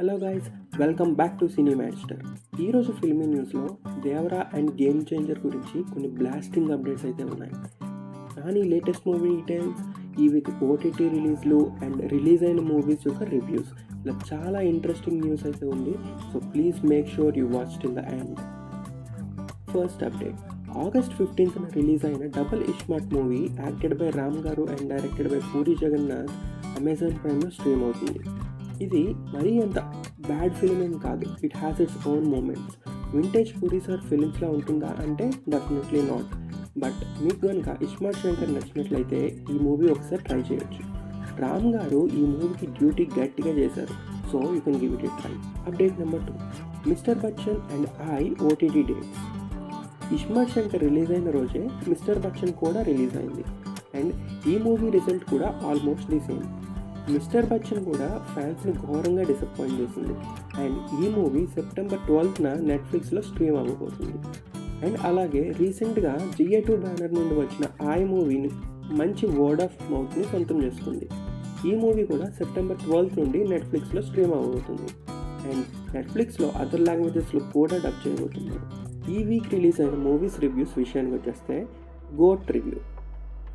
Hello guys, welcome back to Cinemaster. ఈరోజు filmy న్యూస్లో Devara and game changer గురించి కొన్ని బ్లాస్టింగ్ అప్డేట్స్ అయితే ఉన్నాయి. కానీ లేటెస్ట్ మూవీ డీటెయిల్స్, ఈ వీక్ ఓటీటీ రిలీజ్లు అండ్ రిలీజ్ అయిన మూవీస్ యొక్క రివ్యూస్, ఇలా చాలా ఇంట్రెస్టింగ్ న్యూస్ అయితే ఉంది. So please make sure you watch till the end. First update, August 15th release అయిన double ismart movie acted by Ram garu and directed by Puri Jagannath Amazon ప్రైమ్లో stream అవుతుంది. ఇది మరీ అంత బ్యాడ్ ఫిలిం ఏం కాదు. It has its own moments. Vintage Puri sir ఫిలిమ్స్లా ఉంటుందా అంటే డెఫినెట్లీ నాట్. బట్ మీకు కనుక ఇస్మార్ట్ శంకర్ నచ్చినట్లయితే ఈ మూవీ ఒకసారి ట్రై చేయొచ్చు. రామ్ గారు ఈ మూవీకి డ్యూటీ గట్టిగా చేశారు. So you can give it a try. Update number 2, mister Bachchan and I OTT dates. ISmart Shankar release అయిన రోజే మిస్టర్ బచ్చన్ కూడా రిలీజ్ అయింది. అండ్ ఈ మూవీ రిజల్ట్ కూడా almost the same. Mister Bachchan కూడా ఫ్యాన్స్ని ఘోరంగా డిసప్పాయింట్ చేసింది. అండ్ ఈ మూవీ సెప్టెంబర్ 12th నెట్ఫ్లిక్స్లో స్ట్రీమ్ అవ్వబోతుంది. అండ్ అలాగే రీసెంట్గా GA2 బ్యానర్ నుండి వచ్చిన ఐ మూవీని మంచి వర్డ్ ఆఫ్ మౌత్ని సొంతం చేసుకుంది. ఈ మూవీ కూడా సెప్టెంబర్ 12th నుండి నెట్ఫ్లిక్స్లో స్ట్రీమ్ అవ్వబోతుంది. అండ్ నెట్ఫ్లిక్స్లో అదర్ లాంగ్వేజెస్లో కూడా డబ్ చేయబోతున్నారు. ఈ వీక్ రిలీజ్ అయిన మూవీస్ రివ్యూస్ విషయానికి వచ్చేస్తే, GOAT review.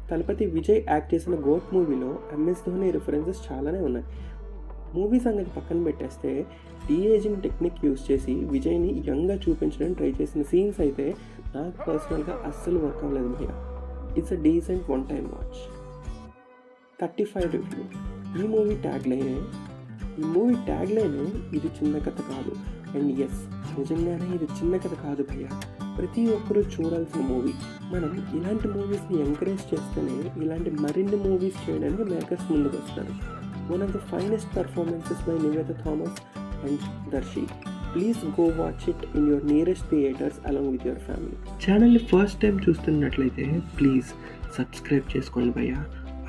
Thalapathy Vijay act చేసిన గోట్ మూవీలో MS ధోని రిఫరెన్సెస్ చాలానే ఉన్నాయి. మూవీ సంగతి పక్కన పెట్టేస్తే డీఏజింగ్ టెక్నిక్ యూస్ చేసి విజయ్ని యంగ్గా చూపించడానికి ట్రై చేసిన సీన్స్ అయితే నాకు పర్సనల్గా అస్సలు వర్క్ అవ్వలేదు భయ్య. It's a decent one time watch. 35 review. ఈ మూవీ ట్యాగ్ లైన్ ఇది చిన్న కథ కాదు. అండ్ ఎస్, నిజంగానే ఇది చిన్న కథ కాదు భయ్య. ప్రతి ఒక్కరూ చూడాల్సిన మూవీ. మనం ఇలాంటి మూవీస్ని ఎంకరేజ్ చేస్తేనే ఇలాంటి మరిన్ని మూవీస్ చేయడానికి మేకర్స్ ముందుకు వస్తారు. One of the finest performances by Nivetha Thomas and Darshi. Please go watch it in your nearest theatres along with your family. ఛానల్ని ఫస్ట్ టైం చూస్తున్నట్లయితే ప్లీజ్ సబ్స్క్రైబ్ చేసుకోండి భయ్య.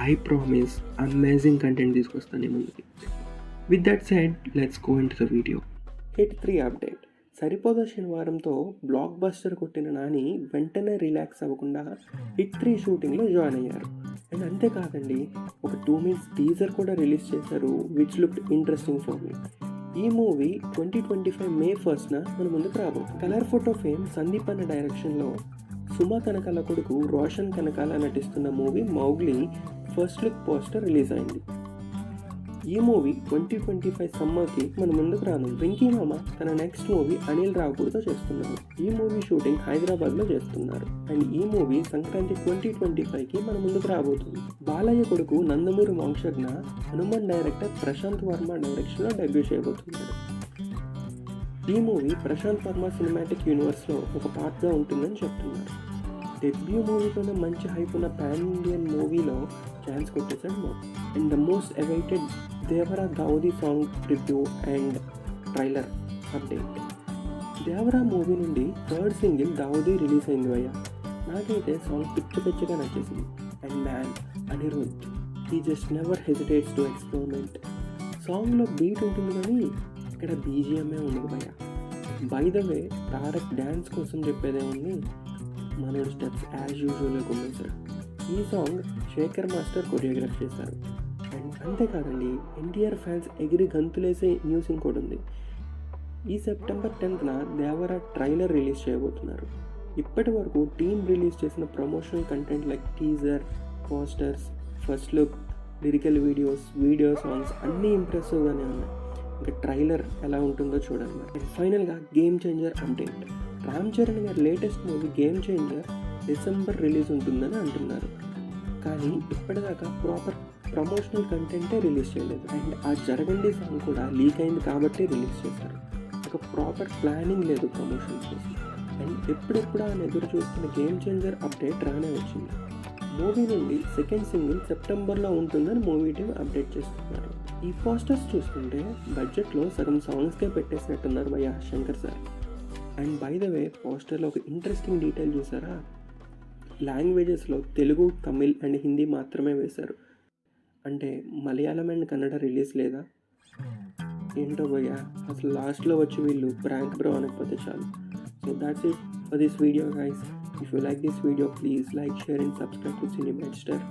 ఐ ప్రామిస్ అమేజింగ్ కంటెంట్ తీసుకొస్తాను ముందుకి. With that said, let's go into the video. Hit 3 update. సరిపోదా శనివారంతో blockbuster కొట్టిన నాని వెంటనే రిలాక్స్ అవ్వకుండా హిట్ 3 షూటింగ్లో జాయిన్ అయ్యారు. అండ్ అంతేకాదండి, ఒక 2 minutes టీజర్ కూడా రిలీజ్ చేశారు, which looked interesting for me. ఈ మూవీ 2025 May 1st మన ముందుకు రాబోతుంది. కలర్ ఫోటో ఫేమ్ సందీప్ అన్న డైరెక్షన్లో సుమ కనకాల కొడుకు రోషన్ కనకాల నటిస్తున్న movie Mowgli first look poster release అయింది. ఈ మూవీ 2025 సమ్మర్కి మన ముందుకు రానుంది. వెంకీ మామ తన నెక్స్ట్ మూవీ అనిల్ రావుపూర్తో చేస్తున్నారు. ఈ మూవీ షూటింగ్ హైదరాబాద్లో చేస్తున్నారు. అండ్ ఈ మూవీ సంక్రాంతి 2025కి మన ముందుకు రాబోతుంది. బాలయ్య కొడుకు నందమూరి వంశజ్ఞ హనుమాన్ డైరెక్టర్ ప్రశాంత్ వర్మ డైరెక్షన్లో డెబ్యూ చేయబోతున్నాడు. ఈ మూవీ ప్రశాంత్ వర్మ సినిమాటిక్ యూనివర్స్లో ఒక పార్ట్గా ఉంటుందని చెప్తున్నారు. డెబ్యూ మూవీతోనే మంచి హైప్ ఉన్న పాన్ ఇండియన్ మూవీలో ఛాన్స్ కొట్టేశాడు. And the most awaited Devara Daavudi song review and trailer update. Devara movie నుండి 3rd సింగిల్ దావుదీ రిలీజ్ అయింది భయ్య. నాకైతే సాంగ్ పిచ్చిగా నచ్చేసింది. And man Anirudh, he just never hesitates to experiment. సాంగ్లో బీట్ ఉంటుంది కానీ ఇక్కడ BGMఏ ఉండదు భయ్య. By the way, Tarak dance కోసం చెప్పేదే ఉంది, మనోడు స్టెప్స్ యాజ్ యూజువల్గా కొమ్మేశాడు. ఈ సాంగ్ శేఖర్ మాస్టర్ కొరియోగ్రాఫ్ చేశారు. అండ్ అంతేకాదండి, NTR ఫ్యాన్స్ ఎగిరి గంతులేసే న్యూస్ ఇంకోటి ఉంది. ఈ September 10th Devara trailer release చేయబోతున్నారు. ఇప్పటి వరకు టీమ్ రిలీజ్ చేసిన promotional content like teaser, posters, first look, lyrical video songs అన్నీ ఇంప్రెసివ్గానే ఉన్నాయి. ఇంకా ట్రైలర్ ఎలా ఉంటుందో చూడాలి. అండ్ ఫైనల్గా game changer update. Ram Charan గారి latest movie game changer December release ఉంటుందని అంటున్నారు. కానీ ఇప్పటిదాకా ప్రాపర్ ప్రమోషనల్ కంటెంటే రిలీజ్ చేయలేదు. అండ్ ఆ జరగండి సాంగ్ కూడా లీక్ అయింది కాబట్టి రిలీజ్ చేశారు. ఒక ప్రాపర్ ప్లానింగ్ లేదు ప్రమోషన్ కోసం. అండ్ ఎప్పుడెప్పుడు అని ఎదురు చూస్తున్న గేమ్ చేంజర్ అప్డేట్ రానే వచ్చింది. మూవీ నుండి 2nd సింగిల్ సెప్టెంబర్లో ఉంటుందని మూవీ టీమ్ అప్డేట్ చేస్తున్నారు. ఈ పోస్టర్స్ చూస్తుంటే బడ్జెట్లో సగం సాంగ్స్కే పెట్టేసినట్టున్నారు భయ్య Shankar sir. And by the way, పోస్టర్లో ఒక ఇంట్రెస్టింగ్ డీటెయిల్ చూసారా? లాంగ్వేజెస్లో తెలుగు, తమిళ్ అండ్ హిందీ మాత్రమే వేశారు. అంటే మలయాళం అండ్ కన్నడ రిలీజ్ లేదా? ఏంటో భయ్య, అసలు లాస్ట్లో వచ్చి వీళ్ళు ప్రాంక్ బ్రో అనకపోతే చాలు. So that's it for this video guys. If you like this video, please like, share and subscribe to సినిమాస్టర్.